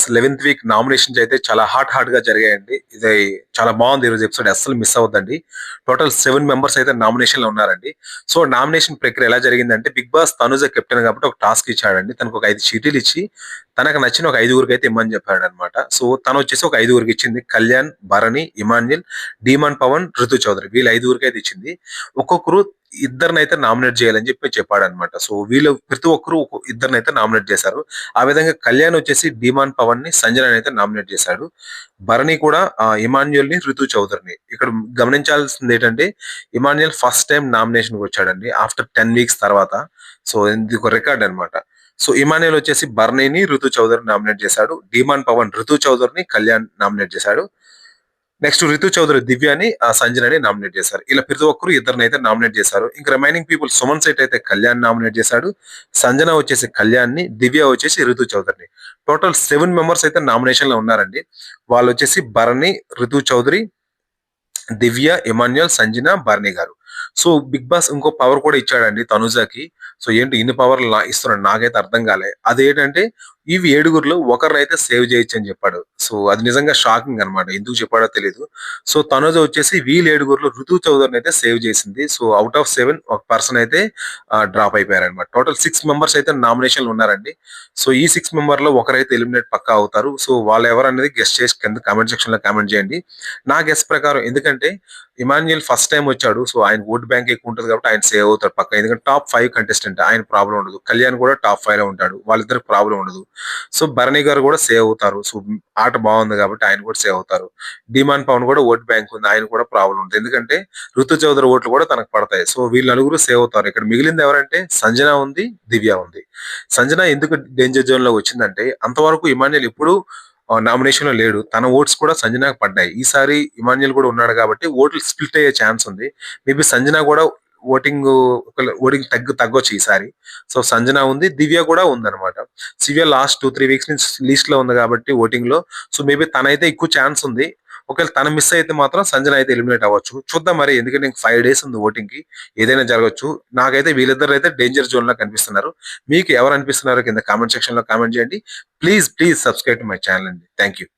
Boss 11th week nominations అయితే చాలా hot గా జరిగాయండి. ఇది చాలా బాగుంది. ఈరోజు ఎపిసోడ్ అస్సలు మిస్ అవ్వద్దండి. టోటల్ 7 మెంబర్స్ అయితే నామినేషన్ లో ఉన్నారండి. సో నామినేషన్ ప్రక్రియ ఎలా జరిగిందంటే, బిగ్ బాస్ తనుజ కెప్టెన్ కాబట్టి ఒక టాస్క్ ఇచ్చాడండి. తనకు ఒక 5 చీటీలు ఇచ్చి తనకు నచ్చిన ఒక 5గురికి అయితే ఇమ్మని చెప్పాడు అనమాట. సో తను వచ్చేసి ఒక 5గురికి ఇచ్చింది. కళ్యాణ్, భరణి, ఇమాన్యుల్, డీమాన్ పవన్, ఋతు చౌదరి వీళ్ళ 5గురికి అయితే ఇచ్చింది. ఒక్కొక్కరు ఇద్దరినైతే నామినేట్ చేయాలని చెప్పాడు అనమాట. సో వీళ్ళు ప్రతి ఒక్కరు ఇద్దరినైతే నామినేట్ చేశారు. ఆ విధంగా కళ్యాణ్ వచ్చేసి డీమాన్ పవన్ ని, సంజన అయితే నామినేట్ చేశాడు. భరణి కూడా ఇమాన్యుల్ ని, ఋతు చౌదరిని. ఇక్కడ గమనించాల్సింది ఏంటంటే, ఇమాన్యుల్ ఫస్ట్ టైం నామినేషన్ కి వచ్చాడండి ఆఫ్టర్ 10 వీక్స్ తర్వాత. సో ఇది ఒక రికార్డ్ అనమాట. సో ఇమాన్యుల్ వచ్చేసి భరణిని, ఋతు చౌదరిని నామినేట్ చేశాడు. డీమాన్ పవన్ ఋతు చౌదరిని, కళ్యాణ్ నామినేట్ చేశాడు. నెక్స్ట్ రితు చౌదరి దివ్యాని, సంజనని నామినేట్ చేశారు. ఇలా ప్రతి ఒక్కరు ఇద్దరిని అయితే నామినేట్ చేశారు. ఇంకా రిమైనింగ్ పీపుల్, సుమన్ సెట్ అయితే కళ్యాణ్ నామినేట్ చేశాడు. సంజన వచ్చేసి కళ్యాణ్ ని, దివ్య వచ్చేసి ఋతు చౌదరిని. టోటల్ 7 మెంబర్స్ అయితే నామినేషన్ లో ఉన్నారండి. వాళ్ళు వచ్చేసి భరణి, ఋతు చౌదరి, దివ్య, Emmanuel, Sanjana, Bharani garu. So big boss ఇంకో పవర్ కూడా ఇచ్చాడండి తనుజాకి. సో ఏంటి ఇన్ని పవర్ ఇస్తున్నాడు, నాకైతే అర్థం కాలే. అదేంటంటే, ఇవి 7గురిలో ఒకరినైతే సేవ్ చేయొచ్చు అని చెప్పాడు. సో అది నిజంగా షాకింగ్ అనమాట. ఎందుకు చెప్పాడో తెలియదు. సో తనుజ వచ్చేసి వీళ్ళు 7గురిలో ఋతు చౌదరిని అయితే సేవ్ చేసింది. సో అవుట్ ఆఫ్ 7 ఒక పర్సన్ అయితే డ్రాప్ అయిపోయారనమాట. టోటల్ 6 మెంబర్స్ అయితే నామినేషన్ ఉన్నారండి. సో ఈ 6 మెంబర్ లో ఒకరైతే ఎలిమినేట్ పక్కా అవుతారు. సో వాళ్ళు ఎవరు అనేది గెస్ట్ చేసి కింద కామెంట్ సెక్షన్ లో కామెంట్ చేయండి. నా గెస్ట్ ప్రకారం, ఎందుకంటే ఇమాన్యుల్ ఫస్ట్ టైం వచ్చాడు. సో ఆయన ఓట్ బ్యాంక్ ఎక్కువ ఉంటుంది కాబట్టి ఆయన సేవ్ అవుతాడు పక్క. ఎందుకంటే టాప్ 5 కంటెస్టెంట్, ఆయన ప్రాబ్లం ఉండదు. కళ్యాణ్ కూడా టాప్ 5 లో ఉంటాడు, వాళ్ళిద్దరికి ప్రాబ్లం ఉండదు. సో భరణి గారు కూడా సేవ్ అవుతారు. సో ఆట బాగుంది కాబట్టి ఆయన కూడా సేవ్ అవుతారు. డిమాండ్ పవన్ కూడా ఓట్ బ్యాంక్ ఉంది, ఆయన కూడా ప్రాబ్లం ఉంది. ఎందుకంటే ఋతు చౌదరి ఓట్లు కూడా తనకు పడతాయి. సో వీళ్ళు నలుగురు సేవ్ అవుతారు. ఇక్కడ మిగిలింది ఎవరంటే సంజన ఉంది, దివ్య ఉంది. సంజన ఎందుకు డేంజర్ జోన్ లో వచ్చిందంటే, అంతవరకు ఇమాన్యుల్ ఎప్పుడు నామినేషన్ లో లేడు. తన ఓట్స్ కూడా సంజనాకు పడ్డాయి. ఈసారి ఇమాన్యుల్ కూడా ఉన్నాడు కాబట్టి ఓట్లు స్ప్లిట్ అయ్యే ఛాన్స్ ఉంది. మేబీ సంజన కూడా ఓటింగ్ ఓటింగ్ తగ్గొచ్చు ఈసారి. సో సంజన ఉంది, దివ్య కూడా ఉందన్నమాట. దివ్య లాస్ట్ 2-3 వీక్స్ నుంచి లిస్ట్ లో ఉంది కాబట్టి ఓటింగ్ లో. సో మేబీ తనైతే ఎక్కువ ఛాన్స్ ఉంది. ఒకవేళ తన మిస్ అయితే మాత్రం సంజన అయితే ఎలిమినేట్ అవ్వచ్చు. చూద్దాం మరి, ఎందుకంటే ఇంక 5 days ఉంది ఓటింగ్ కి. ఏదైనా జరగచ్చు. నాకైతే వీళ్ళిద్దరు అయితే డేంజర్ జోన్ లో కనిపిస్తున్నారు. మీకు ఎవరు అనిపిస్తున్నారో కింద కామెంట్ సెక్షన్ లో కామెంట్ చేయండి. Please subscribe to my channel అండి. Thank you.